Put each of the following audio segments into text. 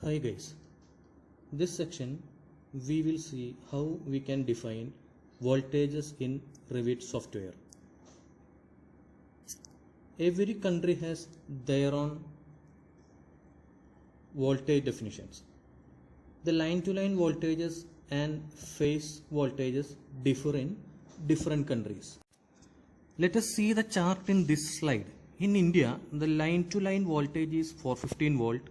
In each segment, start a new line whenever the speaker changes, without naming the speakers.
Hi guys, this section we will see how we can define voltages in Revit software. Every country has their own voltage definitions. The line-to-line voltages and phase voltages differ in different countries. Let us see the chart in this slide. In India, the line-to-line voltage is 415 volt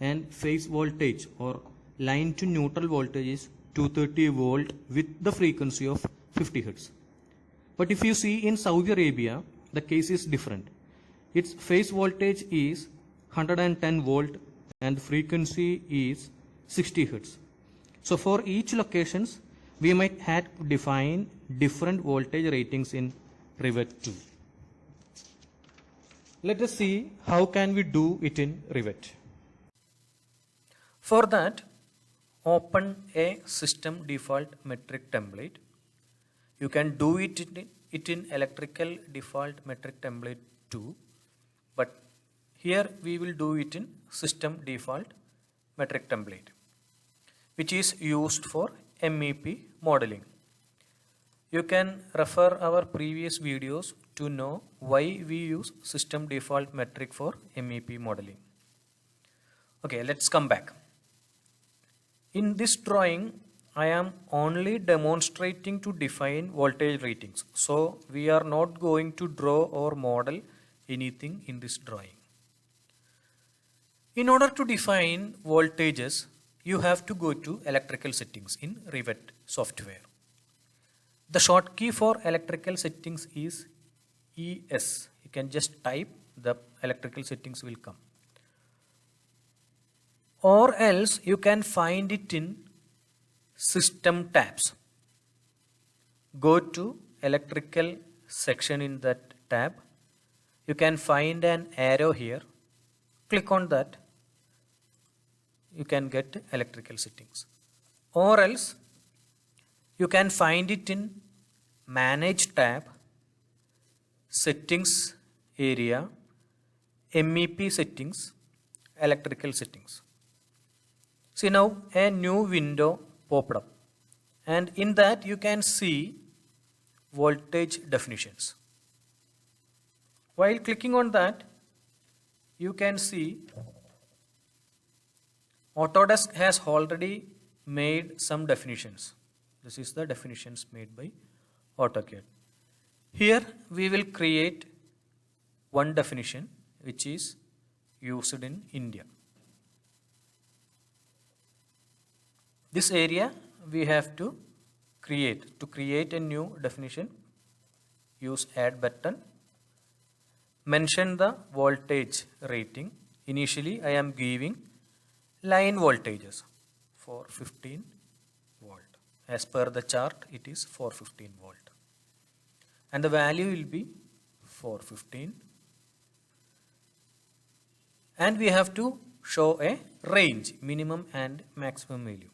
and phase voltage or line to neutral voltage is 230 volt with the frequency of 50 Hz. But if you see in Saudi Arabia, the case is different. Its phase voltage is 110 volt and frequency is 60 Hz. So for each locations, we might have to define different voltage ratings in Revit 2. Let us see how can we do it in Revit.
For that, open a system default metric template. You can do it in electrical default metric template too, but here we will do it in system default metric template, which is used for MEP modeling. You can refer our previous videos to know why we use system default metric for MEP modeling. Okay, let's come back. In this drawing, I am only demonstrating to define voltage ratings. So we are not going to draw or model anything in this drawing. In order to define voltages, you have to go to electrical settings in Revit software. The shortcut for electrical settings is ES. You can just type, the electrical settings will come. Or else you can find it in system tabs. Go to electrical section in that tab. You can find an arrow here. Click on that. You can get electrical settings. Or else you can find it in manage tab, settings area, MEP settings, electrical settings. See, now a new window popped up and in that you can see voltage definitions. While clicking on that, you can see Autodesk has already made some definitions. This is the definitions made by AutoCAD. Here we will create one definition which is used in India. This area we have to create. To create a new definition, use add button. Mention the voltage rating. Initially I am giving line voltages for 15 volt. As per the chart, it is 415 volt. And the value will be 415. And we have to show a range, minimum and maximum value.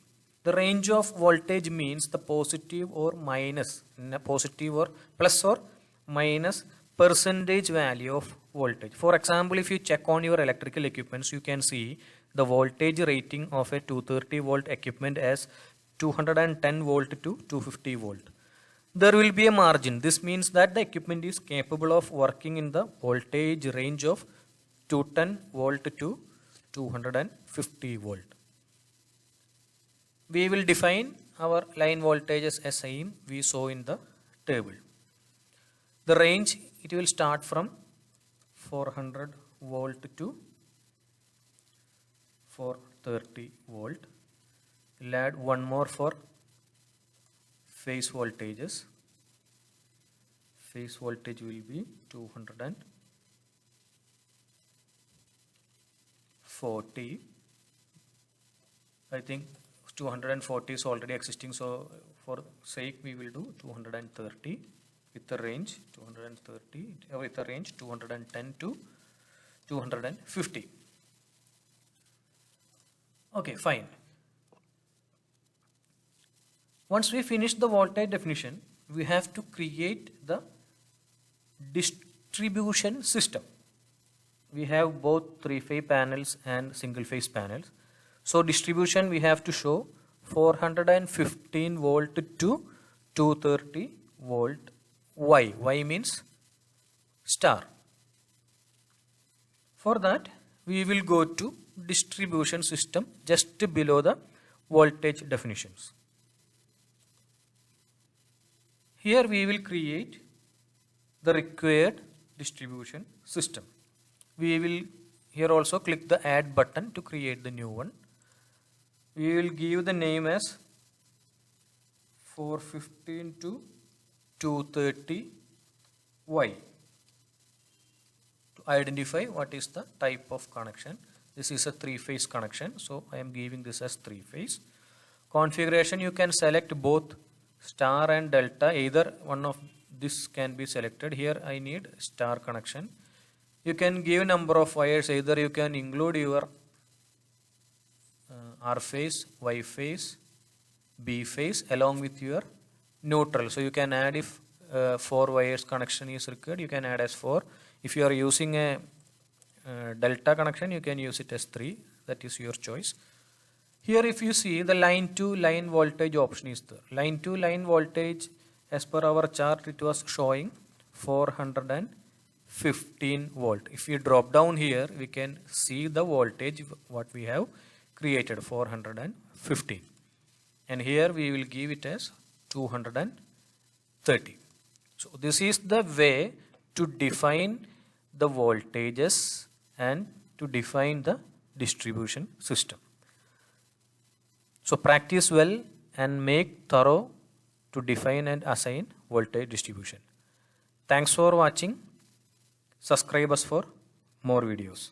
The range of voltage means the positive or minus, positive or plus or minus percentage value of voltage. For example, if you check on your electrical equipments, you can see the voltage rating of a 230 volt equipment as 210 volt to 250 volt. There will be a margin. This means that the equipment is capable of working in the voltage range of 210 volt to 250 volt. We will define our line voltages as same we saw in the table. The range, it will start from 400 volt to 430 volt. We'll add one more for phase voltages. Phase voltage will be 240. I think 240 is already existing, so for sake we will do 230 with the range 230 with the range 210 to 250. Okay, fine. Once we finish the voltage definition, we have to create the distribution system. We have both three-phase panels and single-phase panels. So distribution we have to show 415 volt to 230 volt. Y. Y means star. For that we will go to distribution system just below the voltage definitions. Here we will create the required distribution system. We will here also click the add button to create the new one. We will give the name as 415 to 230 Y to identify what is the type of connection. This is a 3-phase connection, so I am giving this as 3-phase. Configuration, you can select both star and delta, either one of this can be selected. Here I need star connection. You can give number of wires, either you can include your R phase, Y phase, B phase along with your neutral. So you can add, if 4 wires connection is required, you can add as 4. If you are using a delta connection, you can use it as 3. That is your choice. Here if you see, the line to line voltage option is there. Line to line voltage, as per our chart, it was showing 415 volt. If you drop down here, we can see the voltage what we have created, 415. And here we will give it as 230. So this is the way to define the voltages and to define the distribution system. So practice well and make thorough to define and assign voltage distribution. Thanks for watching. Subscribe us for more videos.